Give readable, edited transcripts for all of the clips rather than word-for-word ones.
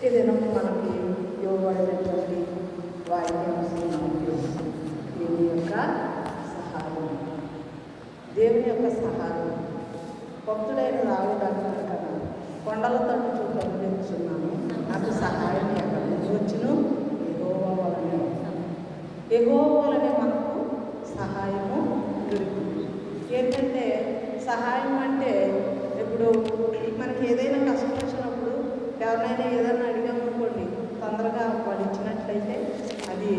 ఏదైనా మనకి ఇవ్వబడినటువంటి వాక్యం దేవుని యొక్క సహాయం, దేవుని యొక్క సహాయం. భక్తుడైన రావుడానికి కదా కొండల తట్టు చూపలుచున్నాను, నాకు సహాయం ఎక్కడ నుంచి వచ్చును? యెహోవా వలనే మనకు సహాయము దొరుకుతుంది. ఏంటంటే సహాయం అంటే ఇప్పుడు మనకి ఏదైనా కష్టం వచ్చినప్పుడు ఎవరినైనా ఏదైనా అడిగామనుకోండి, తొందరగా వాళ్ళు ఇచ్చినట్లయితే అది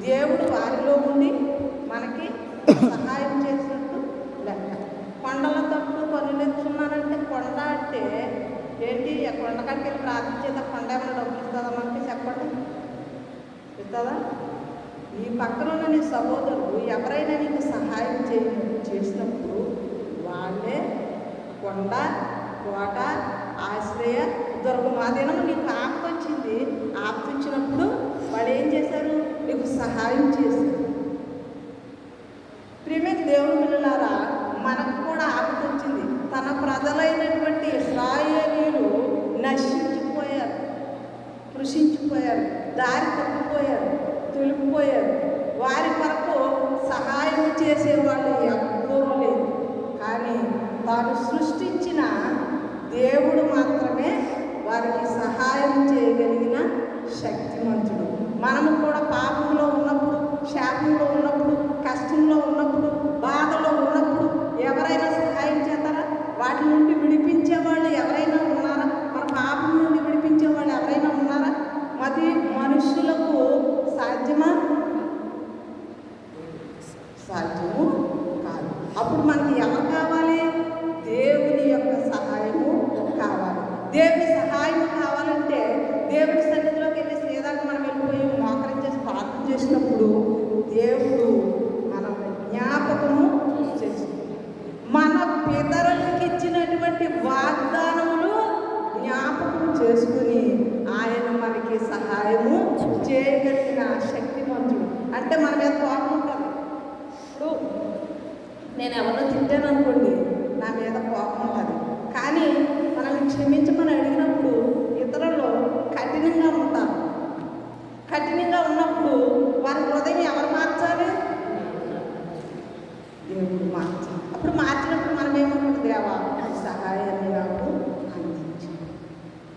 దేవుడు వారిలో ఉండి మనకి సహాయం చేసినట్టు లెక్క. కొండల తప్పుడు పనులు ఎత్తున్నానంటే కొండ అంటే ఏంటి? కొండకాడికి వెళ్ళి ప్రార్థించేదా? కొండ ఏమైనా డబ్బులు ఇస్తుందా మనకి? చెప్పండి, ఇస్తుందా? ఈ పక్కన ఉన్న నీ సహోదరుడు ఎవరైనా నీకు సహాయం చేసినప్పుడు వాళ్ళే కొండ, కోట, ఆశ్రయ, దుర్గం. ఆ దినం నీకు ఆపద వచ్చింది, ఆపద వచ్చినప్పుడు వాళ్ళు ఏం చేశారు? నీకు సహాయం చేశారు. ప్రియమైన దేవుని పిల్లలారా, మనకు కూడా ఆపద వచ్చింది. తన ప్రజలైనటువంటి ఇశ్రాయేలీయులు నశించిపోయారు, కృషించిపోయారు, దారి తప్పిపోయారు, తొలిగిపోయారు. వారి కొరకు సహాయం చేసేవాళ్ళు ఎవ్వరూ లేదు. కానీ తాను సృష్టించిన దేవుడు మాత్రమే వారికి సహాయం చేయగలిగిన శక్తిమంతుడు. మనము కూడా పాపంలో ఉన్నప్పుడు, శాపంలో ఉన్నప్పుడు, కష్టంలో ఉన్నప్పుడు, బాధలో ఉన్నప్పుడు ఎవరైనా సహాయం చేస్తారా? వాటి నుండి విడిపించే వాళ్ళు ఎవరైనా ఉన్నారా? మన పాపం నుండి విడిపించే వాళ్ళు ఎవరైనా ఉన్నారా? మరి మనుషులకు సాధ్యమా? సాధ్యము కాదు. అప్పుడు మనకి ఎవరు కావాలి? దేవుని యొక్క సహాయము కావాలి. దేవుని సహాయం కావాలంటే దేవుని సన్నిధిలోకి వెళ్ళి శ్రీదాకా మనం వెళ్ళిపోయి మోకరించేసి ప్రార్థన చేసినప్పుడు దేవుడు మన జ్ఞాపకము చేసుకుంటాడు. మన పితరులకు ఇచ్చినటువంటి వాగ్దానములు జ్ఞాపకం చేసుకుని ఆయన మనకి సహాయము చేయగలిగిన శక్తిమంతుడు. అంటే మన మీద కోపం ఉంటుంది. ఇప్పుడు నేను ఎవరినో తిట్టాను అనుకోండి, నా మీద కోపం ఉంటుంది. కానీ మనల్ని క్షమించమని అడిగినప్పుడు ఇతరులు కఠినంగా ఉంటారు. కఠినంగా ఉన్నప్పుడు వారి హృదయం ఎవరు మార్చాలి? దేవుడు మార్చాలి. అప్పుడు మార్చినప్పుడు మనం ఏమనుకుంటుంది? దేవా సహాయాన్ని నాకు అందించు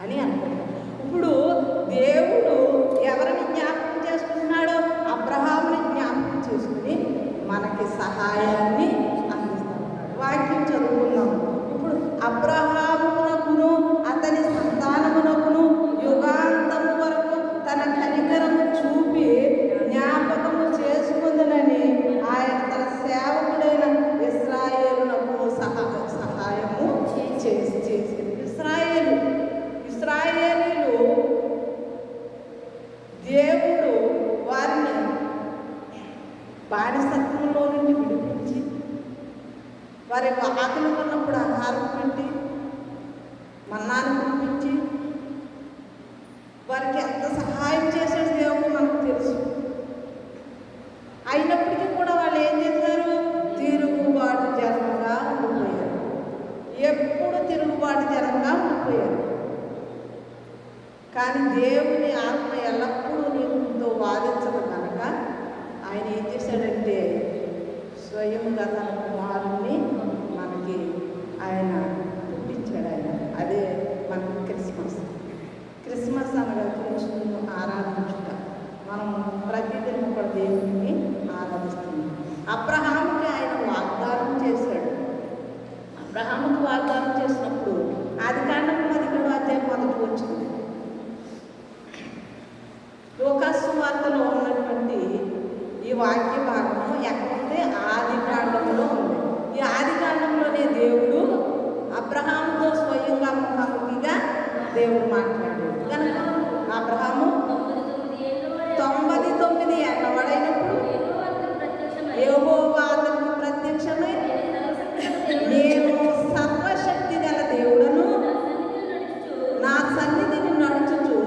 అని అనుకుంటాం. ఇప్పుడు దేవుడు ఎవరిని జ్ఞాపకం చేసుకుంటున్నాడో అబ్రహాముని జ్ఞాపకం చేసుకుని మనకి సహాయాన్ని అందిస్తున్నాడు. వాక్యం చదువుకున్నాము. ఇప్పుడు అబ్రహామునకును అతని సంతానమునకును యుగాంతము వరకు తన కనికరము చూపి జ్ఞాపకము చేసుకుందునని ఆయన తన సేవకుడైన ఇశ్రాయేలునకు సహాయము చేసి ఇశ్రాయేలీలు దేవుడు వారిని బానిసత్వంలో నుండి విడిపించి వారి ఆకలి ఉన్నప్పుడు ఆహారం పెట్టి మన్నాను పంపించి వారికి ఎంత సహాయం చేశాడు దేవుడు మనకు తెలుసు. అయినప్పటికీ కూడా వాళ్ళు ఏం చేశారు? తిరుగుబాటు జనంగా ఉండిపోయారు. ఎప్పుడు తిరుగుబాటు జనంగా ఉండిపోయారు. కానీ దేవుని ఆత్మ ఎల్లప్పుడూ నీతో వాదించదు కనుక ఆయన ఏం చేశాడంటే స్వయంగా తన కుమారుణ్ణి మనకి ఆయన పుట్టించాడు. ఆయన అదే మనకి క్రిస్మస్ అనగా క్రీస్తును ఆరాధించుట. మనం ప్రతిదినం కూడా దేవుని ఆరాధిస్తున్నాం. అబ్రహాముకి ఆయన వాగ్దానం చేశాడు. అబ్రహాముకి వాగ్దానం చేసినప్పుడు ఆదికాండం 11వ అధ్యాయం మొదటి వచ్చింది. లోకాసు వార్తలో ఉన్నటువంటి ఈ వాక్య భాగము ఎక్కడంటే ఆదికాండంలో ఉంది. ఈ ఆదికాండంలోనే దేవుడు అబ్రహాముతో స్వయంగా ముఖాముఖిగా దేవుడు మాట్లాడాడు. కనుక అబ్రహాము 99 ఏళ్ల వాడైనప్పుడు యెహోవా అతనికి ప్రత్యక్షమై, నేను సర్వశక్తి గల దేవుడను, నా సన్నిధిని నడుచుచు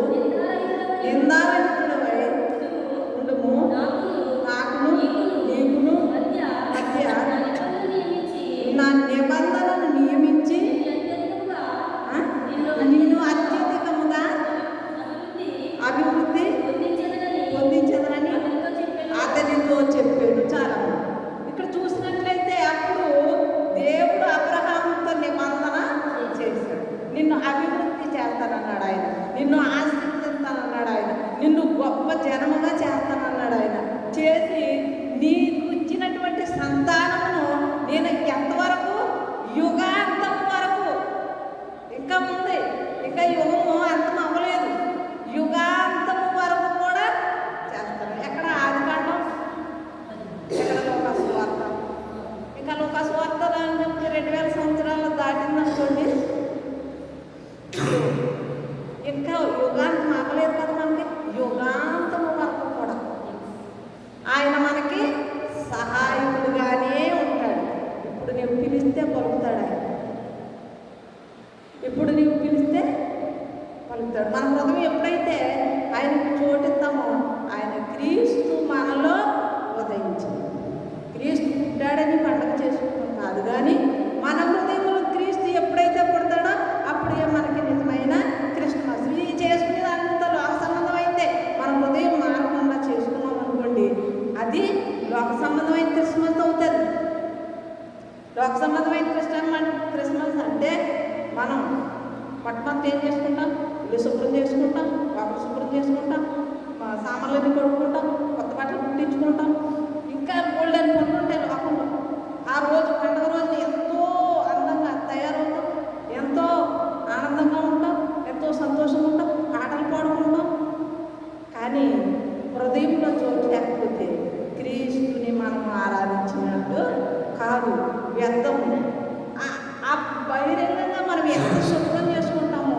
ఎందారనికుడవై ఉండుము, నాకును నీకును మధ్య నా నిబంధనను నియమించి నిన్ను అత్యధికముగా గొప్ప జనముగా చేస్తానన్నాడు ఆయన. చేసి నీకు ఇచ్చినటువంటి సంతానమును నేను ఎంతవరకు, యుగాంతం వరకు, ఇంకా ఉంది, ఇంకా యుగము అంతం అవ్వలేదు, యుగాంతము వరకు కూడా చేస్తాను. ఎక్కడ ఆదికాండం, ఎక్కడ లోకసువార్త. ఇంకా లోకసువార్త అని చెప్తే 2000 సంవత్సరాలు దాటిందనుకోండి, ఇంకా యుగాంతం అవ్వలేదు కదా మనకి, యుగాంతము వరకు కూడా ఆయన మనకి సహాయకుడుగానే ఉంటాడు. ఇప్పుడు నీవు పిలిస్తే పలుకుతాడు ఆయన, ఇప్పుడు నీవు పిలిస్తే పలుకుతాడు. మన హృదయం ఎప్పుడైతే ఆయనకు చోటిస్తామో, ఆయన క్రీస్తు మనలో ఉదయించింది. క్రీస్తు పుట్టాడని పండుగ చేసుకుంటాం కాదు, కానీ మన హృదయంలో క్రీస్తు ఎప్పుడైతే పుడతాడో అప్పుడే మనకి నిజమైన క్రిస్మస్. ఇది చేసుకునేదంత లోక సంబంధం అయితే మన హృదయం మారకుండా చేసుకున్నాం అనుకోండి, అది లోక సంబంధమైన క్రిస్మస్ అవుతుంది. లోక సంబంధమైన క్రిస్మస్ అంటే మనం పట్టణంతో ఏం చేసుకుంటాం, ఇల్లు శుభ్రం చేసుకుంటాం, వాపలు శుభ్రం చేసుకుంటాం, సామాన్లన్నీ కొడుకుంటాం, కొత్త బట్టలు కుట్టించుకుంటాం, ఇంకా గోల్డెన్ పనులు ఉంటాయి లోకంలో. ఆ రోజు పండుగ రోజు ఎంతో అందంగా తయారవుతాం, ఎంతో ఆనందంగా ఉంటాం, ఎంతో సంతోషంగా ఉంటాం, పాటలు పాడుకుంటాం. కానీ హృదయంలో చోటు లేకపోతే క్రీస్తుని మనం ఆరాధించినట్టు కాదు, వ్యర్థము. ఆ బహిరంగంగా మనం ఎంత శుభ్రం చేసుకుంటామో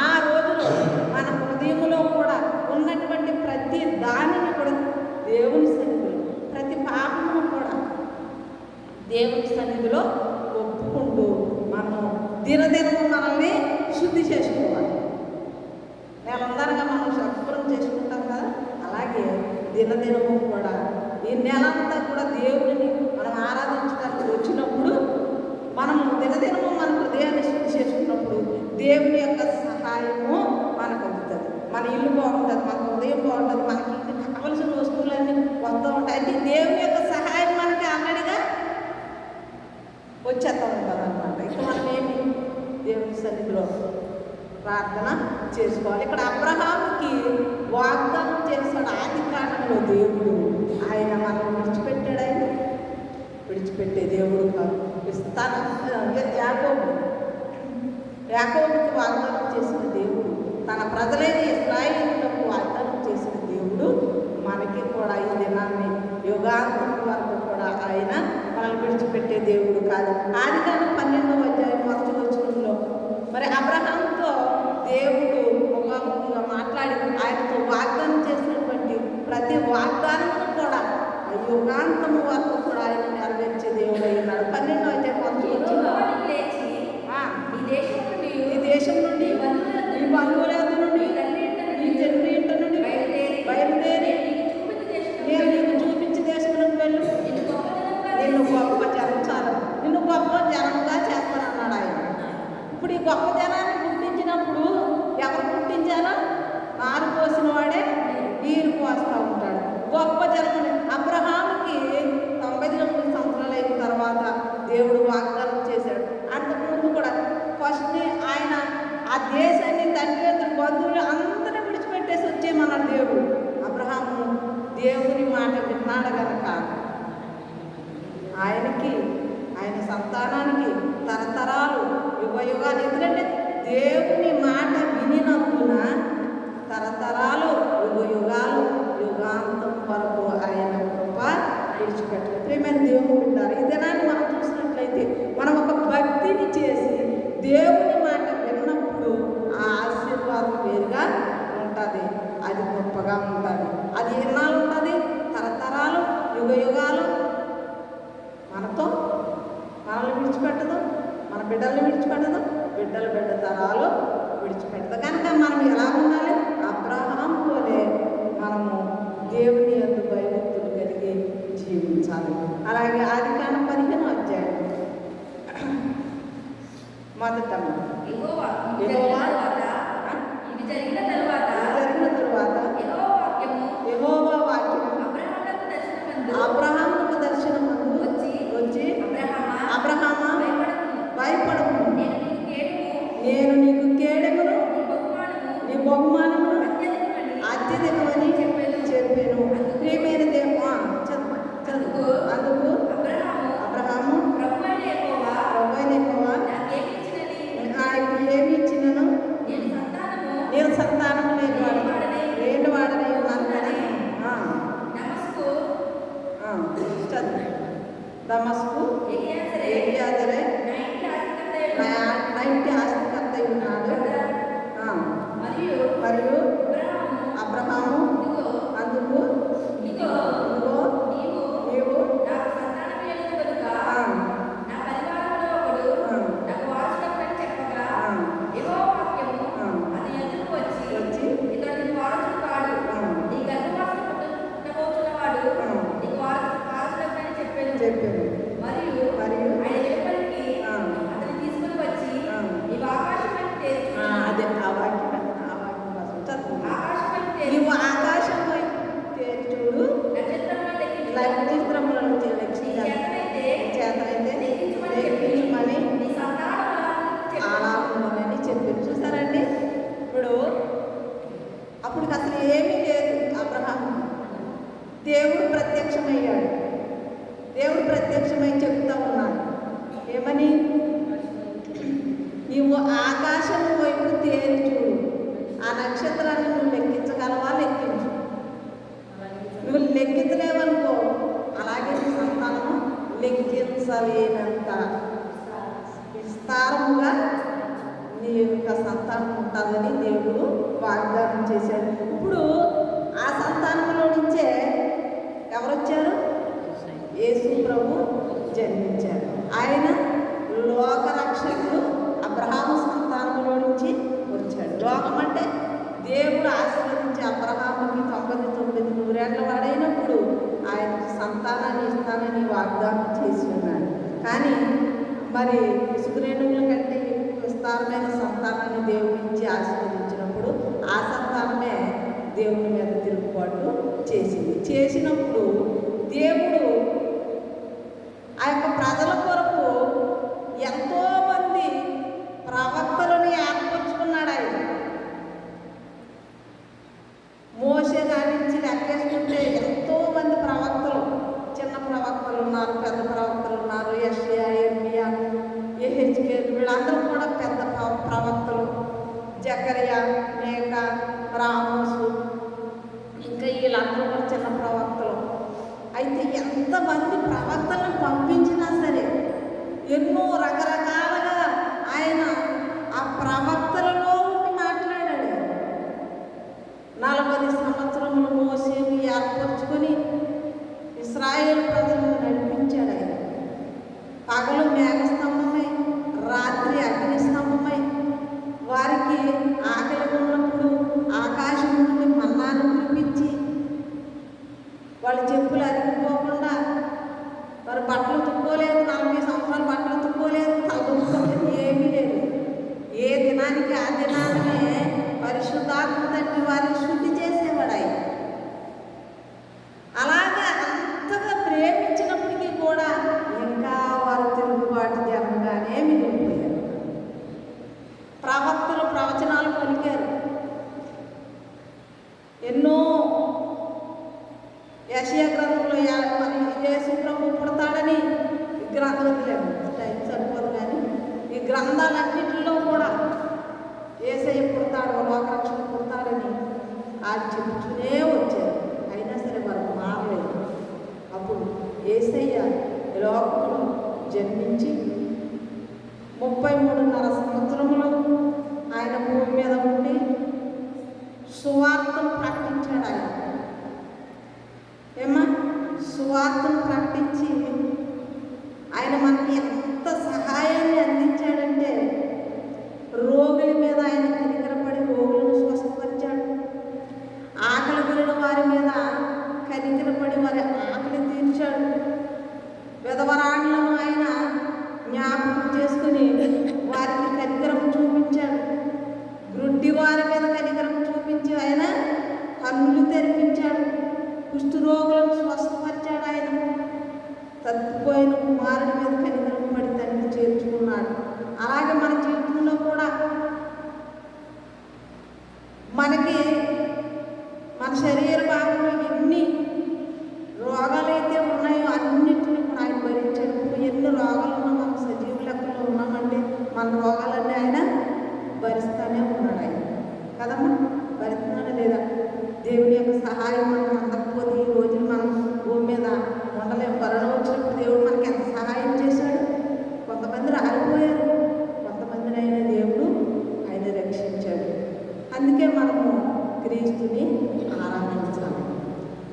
ఆ రోజులో మన హృదయంలో కూడా ఉన్నటువంటి ప్రతి దానిని కూడా దేవుని సన్నిధిలో, ప్రతి పాపమును కూడా దేవుని సన్నిధిలో ఒప్పుకుంటూ మనం దినదినము మనల్ని శుద్ధి చేసుకోవాలి. నెలందరగా మనం శుభ్రం చేసుకుంటాం కదా, అలాగే దినదినము కూడా ఈ నెలంతా కూడా దేవుడిని మనం ఆరాధించడానికి వచ్చినప్పుడు, మనము దినదినము మన హృదయాన్ని శుద్ధి చేసుకున్నప్పుడు దేవుని యొక్క సహాయము మనకు అందుతుంది. మన ఇల్లు బాగుంటుంది, మన హృదయం బాగుంటుంది, మనకి కావలసిన వస్తువులన్నీ వస్తూ ఉంటాయి. అంటే దేవుని యొక్క సహాయం మనకి ఆల్రెడీగా వచ్చేస్తూ ఉంటుంది అనమాట. ఇక మనం ఏమి దేవుని సన్నిధిలో ప్రార్థన చేసుకోవాలి. ఇక్కడ అబ్రహాముకి వాగ్దానం చేస్తాడు ఆది కాలంలో దేవుడు. ఆయన మనం విడిచిపెట్టాడు, ఆయన విడిచిపెట్టే దేవుడు కాదు. యాకోబుకి వాగ్దానం చేసిన దేవుడు, తన ప్రజలైన ఇశ్రాయేలీయులకు వాగ్దానం చేసిన దేవుడు మనకి కూడా ఈ దినాన్ని యుగాంతం వరకు కూడా ఆయన మనల్ని విడిచిపెట్టే దేవుడు కాదు. ఆదికాండం 12వ అధ్యాయం 1వ వచనంలో మరి అబ్రహాముతో దేవుడు ముఖాముఖిగా మాట్లాడి ఆయనతో వాగ్దానం చేసినటువంటి ప్రతి వాగ్దానము కూడా యుగాంతము వరకు కూడా ఆయన నెరవేర్చే దేవుడు అయినాడు. 12వ అధ్యాయం 1వ వచనం, ఈ దేశం నుండి, ఈ బంధువుల నుండి, ఈ తండ్రి ఇంట నుండి బయలుదేరి నేను నీకు చూపించే దేశంలోకి వెళ్ళు, నిన్ను గొప్ప జనం, నిన్ను గొప్ప జనంగా చేస్తానన్నాడు ఆయన. ఇప్పుడు ఈ గొప్ప జనాన్ని పుట్టించినప్పుడు ఎవరు పుట్టించారో నారు పోసిన వాడే నీరు పోస్తూ ఉంటాడు. గొప్ప జనం అబ్రహాముకి 99 సంవత్సరాలు అయిన తర్వాత దేవుడు వాగ్దానం చేశాడు. అంతకుముందు కూడా ఫస్ట్ ఆయన ఆ దేశాన్ని, తండ్రి బంధువులు అందరినీ విడిచిపెట్టేసి వచ్చేయమన్నాడు దేవుడు. అబ్రహాము దేవుని మాట విన్నాడు గనక ఆయనకి, ఆయన సంతానానికి తరతరాలు, యుగయుగాలు, ఎందుకంటే దేవుని మాట వినినందున తరతరాలు, యుగయుగాలు, యుగాంతం వరకు ఆయన కృప విడిచిపెట్టలేదు. ప్రియమైన దేవుడు విన్నారు. ఈ దినాన్ని మనం చూసినట్లయితే మనం ఒక భక్తిని చేసి దేవుని మాట విన్నప్పుడు ఆ ఆశీర్వాదం వేరుగా ఉంటుంది, అది గొప్పగా ఉంటుంది. అది ఎన్నాళ్ళు ఉంటుంది? తరతరాలు, యుగయుగాలు మనతో, మనల్ని విడిచిపెట్టదు, మన బిడ్డల్ని విడిచిపెట్టదు, బిడ్డ తరాలు విడిచిపెట్టదు. కనుక మనం ఎలా ఉండాలి? అబ్రహాం పోలే మనము దేవుని యందు భయభక్తులు కలిగి జీవించాలి. అలాగే ఆదికాండం 15వ అధ్యాయం మొదట జరిగిన తరువాత యెహోవా వాక్యము అబ్రహాముకు దర్శనమందు వచ్చి అబ్రహామా భయపడకు, నేను నీకు కేడెమును, నీ ఏ సంతానం లేని వాడనే ఉన్నాను కానీ చదువు దమస్కు ఎలియాజరే నా ఇంటి ఆస్తికర్త ఉన్నాడు. మరియు అబ్రహాము అందుకు నీవు చెప్పాను. మరియు అదే ఆ వాక్యం కోసం చదువు. నీవు ఆకాశం చూడు, నక్షత్రములను చేతనైతే లెక్కించమని అలా ఉండమని చెప్పారు. చూసారండి, ఇప్పుడు అప్పుడు అసలు ఏమీ లేదు. అబ్రహాం దేవుడు ప్రత్యక్షమయ్యాడు. దేవుడు ప్రత్యక్షమై చెప్తా ఉన్నాడు ఏమని, నీవు ఆకాశం వైపు తేరి చూడు, ఆ నక్షత్రాన్ని నువ్వు లెక్కించగలవా? లెక్కించు. నువ్వు లెక్కించలేవనుకో అలాగే నీ సంతానము లెక్కించలేనంత విస్తారముగా నీ యొక్క సంతానం ఉంటుందని దేవుడు వాగ్దానం చేశాడు. ఇప్పుడు ఆ సంతానంలో నుంచే ఎవరొచ్చారు? యేసు ప్రభు జన్మించారు. ఆయన లోకరక్షకుడు అబ్రహాము సంతానంలో నుంచి వచ్చాడు. లోకం అంటే దేవుడు ఆశీర్వదించి అబ్రహాముకి 99 నూరేళ్ల వాడైనప్పుడు ఆయనకి సంతానాన్ని ఇస్తానని వాగ్దానం చేసి ఉన్నాడు. కానీ మరి ఇసుకరేణువుల కంటే విస్తారమైన సంతానాన్ని దేవుడి నుంచి ఆశీర్వదించినప్పుడు ఆ సంతానమే దేవుని మీద తిరుగుబాటు చేసినప్పుడు దేవుడు ఆ యొక్క ప్రజల కొరకు ఎంతోమంది ప్రవక్తలను ఏర్పరచుకున్నాడు. ఆయన మోషే కానించి లెక్కేసుకుంటే ఎంతోమంది ప్రవక్తలు, చిన్న ప్రవక్తలు ఉన్నారు, పెద్ద ప్రవక్తలు ఉన్నారు. యెషయా, యిర్మీయా, యెహెజ్కేలు వీళ్ళందరూ కూడా పెద్ద ప్రవక్తలు. జకరియా, మీకా, ఆమోసు, ఇంకా వీళ్ళందరూ కూడా చిన్న ప్రవక్తలు. అయితే ఎంతమంది ప్రవక్తలను పంపించినా సరే ఎన్నో రకరకాలుగా ఆయన ఆ ప్రవక్తలలో ఉండి మాట్లాడాడు. 40 సంవత్సరములు మోసేను ఏర్పరచుకొని ఇశ్రాయేలు ప్రజలను నడిపించాడు. ఆయన పగలు మేఘస్తంభమై, రాత్రి అగ్నిస్తంభమై, వారికి ఆకలి ఉన్నప్పుడు ఆకాశం నుండి మన్నాను కురిపించి వాళ్ళ చెప్పులు అరిగిపోకుండా, వారు బట్టలు తుక్కోలేదు, 40 సంవత్సరాలు బట్టలు తుక్కోలేదు, తగ్గుకోలేదు, ఏమీ లేదు. ఏ దినానికి ఆ దినాన్నే పరిశుద్ధాత్మ తండ్రి వారిని శుద్ధి చేసేవాడు. ఆయన అలాగా అంతగా ప్రేమించినప్పటికీ కూడా ఇంకా వారు తిరుగుబాటు జరగగానే మిగిలిపోయారు. ప్రవక్తలు ప్రవచనాలు పలికారు. ఎన్నో యెషయా గ్రంథంలో యేసు ప్రభు పుడతాడని ఈ గ్రంథం టైం సరిపోదు కానీ ఈ గ్రంథాలన్నింటిలో కూడా యేసయ్య పుడతాడు, లోకరక్షణ పుడతాడని అది చెబుతూనే వచ్చారు. అయినా సరే వారు మారలేదు. అప్పుడు యేసయ్య లోకంలో జన్మించి 33.5 సంవత్సరములు ఆయన భూమి మీద ఉండి సువార్తను ప్రకటించాడు. ఆయన సువార్తను ప్రకటించి ఆయన మనకి ఎంత సహాయాన్ని అందించాడంటే, రోగుల మీద ఆయన కనికరపడి రోగులను స్వస్థపరిచాడు. ఆకలి గురిన వారి మీద కనికరపడి వారి ఆకలి తీర్చాడు. విధవరాండ్లను ఆయన జ్ఞాపకం చేసుకుని వారికి కనికరం చూపించాడు. గ్రుడ్డి వారి మీద కనికరం చూపించి ఆయన కన్నులు తెరిపించాడు. కుష్ఠరోగులను స్వస్థపరిచాడు. ఆయన తప్పిపోయిన కుమారుడి మీద కనికరం పడి తండ్రి చేర్చుకున్నాడు. అలాగే మన జీవితంలో కూడా మనకి మన శరీర భాగంలో ఎన్ని రోగాలైతే ఉన్నాయో అన్నింటినీ కూడా ఆయన భరించాడు. ఇప్పుడు ఎన్ని రోగాలు ఉన్నా మనం సజీవ లెక్కలో ఉన్నామంటే మన రోగాలన్నీ ఆయన భరిస్తూనే ఉన్నాడు. ఆయన కదమ్మా, భరిస్తున్నాడా లేదా? దేవుని యొక్క సహాయం మనం అందకపోతే ఈ రోజున మనం భూమి మీద ఉండలేము. కరోనా వచ్చినప్పుడు దేవుడు మనకి ఎంత సహాయం చేశాడు. కొంతమంది రాలిపోయారు, కొంతమందిని అయిన దేవుడు ఆయన రక్షించాడు. అందుకే మనము క్రీస్తుని ఆరాధించాలి.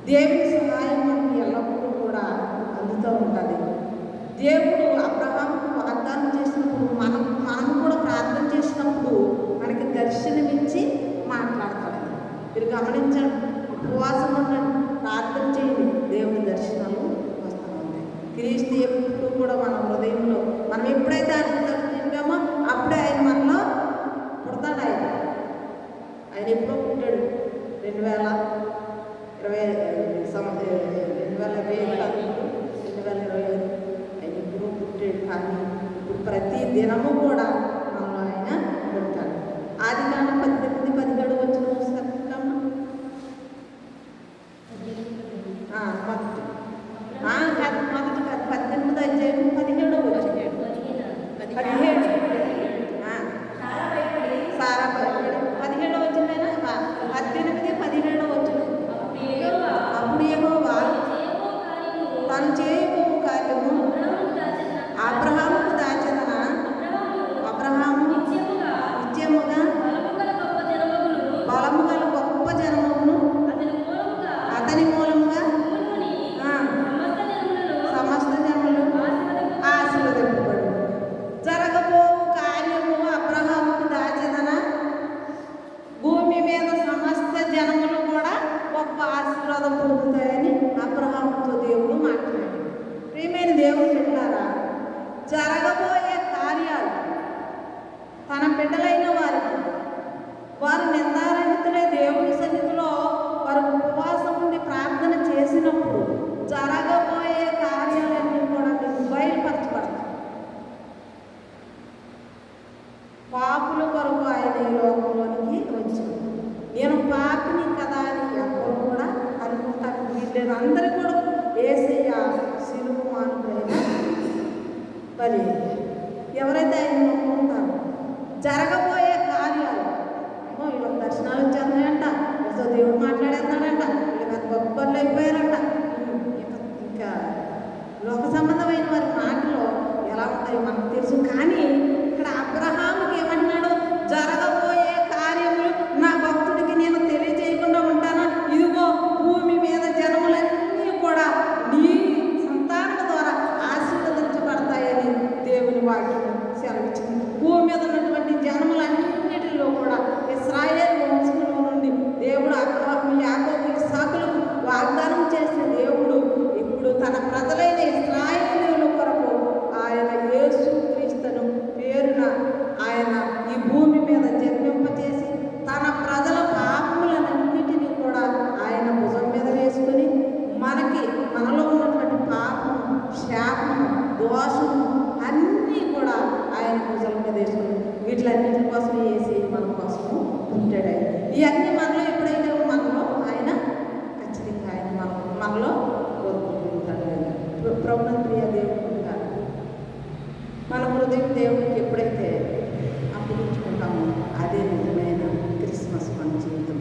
దేవుని సహాయం మనకి ఎల్లప్పుడూ కూడా అందుతూ ఉంటుంది. దేవుడు అబ్రహాముకు వాగ్దానం చేసినప్పుడు మనం కూడా ప్రార్థన చేసినప్పుడు మనకి దర్శనమిచ్చి మాట్లాడతాడు. మీరు గమనించండి, ఉపవాసం ఉండండి, ప్రార్థన చేయండి, దేవుని దర్శనాలు వస్తూ ఉంటాయి. క్రీస్తు ఎప్పుడు కూడా మన హృదయంలో మనం ఎప్పుడైతే ఆయన తింటామో అప్పుడే ఆయన మనలో పుడతాడు. ఆయన ఎప్పుడో పుట్టాడు. 2020 ఆయన ఎప్పుడో పుట్టాడు. కానీ ఇప్పుడు ప్రతి దినము కూడా మనలో ఆయన పుడతాడు. ఆదికాండం 18:17 వచ్చిన మొదటి 18 అధ్యాయం 17 వచ్చిన 17 సారా 17 వచ్చిందైనా 18-17 వచ్చిన. అప్పుడు యెహోవా తను చేయబో కార్యము అబ్రహాముకు దాచెదన. అబ్రహాము నిత్యముగా బలము గల గొప్ప జనమును అతని మూలముగా సమస్త జనులు ఆశీర్వదింపబడు. జరగబో కార్యము అబ్రహాముకు దాచెదన. భూమి మీద సమస్త జనములు కూడా గొప్ప ఆశీర్వాదం పొందుతాయని అబ్రహాముతో దేవుడు మాట్లాడాడు. ప్రియమైన దేవుడు చెప్పారా, జరగబోయే కార్యాలు తన బిడ్డలైన వారు నిందారహితులే దేవుని సన్నిధిలో వారు ఉపవాసం ఉండి ప్రార్థన చేసినప్పుడు జరగబోయే కార్యాలన్నీ కూడా మీకు బయలుపరచబడతాయి. పాపుల కొరకు ఆయన ఈ లోకంలోనికి వచ్చాడు. నేను పాపిని కదా అని ఎవరు కూడా అనుకుంటాను వీళ్ళని అందరూ కూడా యేసయ్య సిలువ మానుడైన మరి ఎవరైతే ఆయన నమ్ముకుంటారో జరగబోయే కార్యాలు వీళ్ళ దర్శనాలు వచ్చేస్తున్నాయంట, వీళ్ళతో దేవుడు మాట్లాడేస్తున్నాడంట, వీళ్ళు పెద్ద గొప్పలు అయిపోయారంట. ఇంకా లోక సంబంధమైన వారి మాటలు ఎలా ఉంటాయో మనకు తెలుసు. కానీ ఇక్కడ అబ్రహాముకి ఏమంటున్నాడు, జరగబోయే కార్యములు నా భక్తుడికి నేను తెలియజేయకుండా ఉంటానా? ఇదిగో భూమి మీద జనములన్నీ కూడా నీ సంతానం ద్వారా ఆశీర్వదించబడతాయని దేవుని వాక్యం సెలవిచ్చింది. భూమి మీద ఉన్నటువంటి జనములన్నిటిలో కూడా ఇశ్రాయేలు వంశంలో నుండి దేవుడు అబ్రహాము, యాకోబు, ఇస్సాకులకు వాగ్దానం చేసిన దేవుడు ఇప్పుడు తన ప్రజలైన ఇశ్రాయేలీయుల కొరకు ఆయన యేసు క్రీస్తును పేరున ఆయన ఈ భూమి మీద జన్మింపచేసి తన ప్రజల పాపములన్నిటినీ కూడా ఆయన భుజం మీద వేసుకుని మనలో ఉన్నటువంటి పాపం, శాపం, దోషం అన్నీ కూడా ఆయన భుజం మీద వేసుకుని వీటిలన్నిటి కోసం వేసి మన కోసము పుట్టాడు. ఇవన్నీ మనలో ఎప్పుడైతే ఆయన ఖచ్చితంగా ఆయన మనలో కోరుకుంటాడు. ప్రభుత్వ ప్రియ దేవుడు ఉంటాడు. మన హృదయం దేవుడికి ఎప్పుడైతే అప్పగించుకుంటామో అదే నిజమైన క్రిస్మస్ మన జీవితం.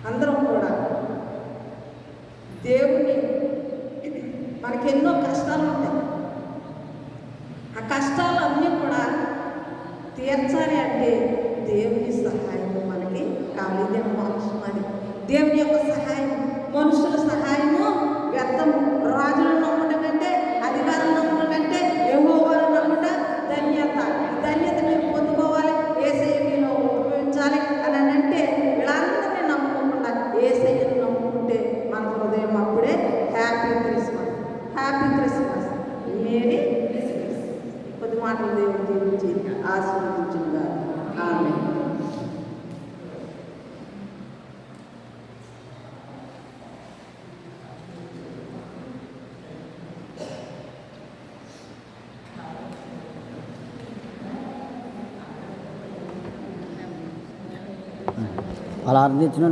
అందరం కూడా దేవుని మనకెన్నో కష్టాలు ఉంటాయి. ఆ కష్టాలు అన్నీ కూడా తీర్చాలి అంటే దేవుని సహాయము మనకి కావాలి. ఇదే మోక్షం. అది దేవుని యొక్క సహాయం. మనుషుల సహాయము వ్యర్థం. రాజులు నమ్ముట కంటే, అధికారం నమ్ముట కంటే యెహోవాను నమ్ముట ధన్యత. ధన్యతని పొందుకోవాలి, యేసయ్య మీలో ఉపయోగించాలి అని అంటే వీళ్ళందరినీ నమ్ముకోకుండా యేసయ్యను నమ్ముకుంటే మన హృదయం అప్పుడే happy Christmas, happy Christmas, merry Christmas. కొద్ది మాటలు దేవుడు దీవించి ఆశీర్వదించుగా. ఆమేన్. అలా అర్థించిన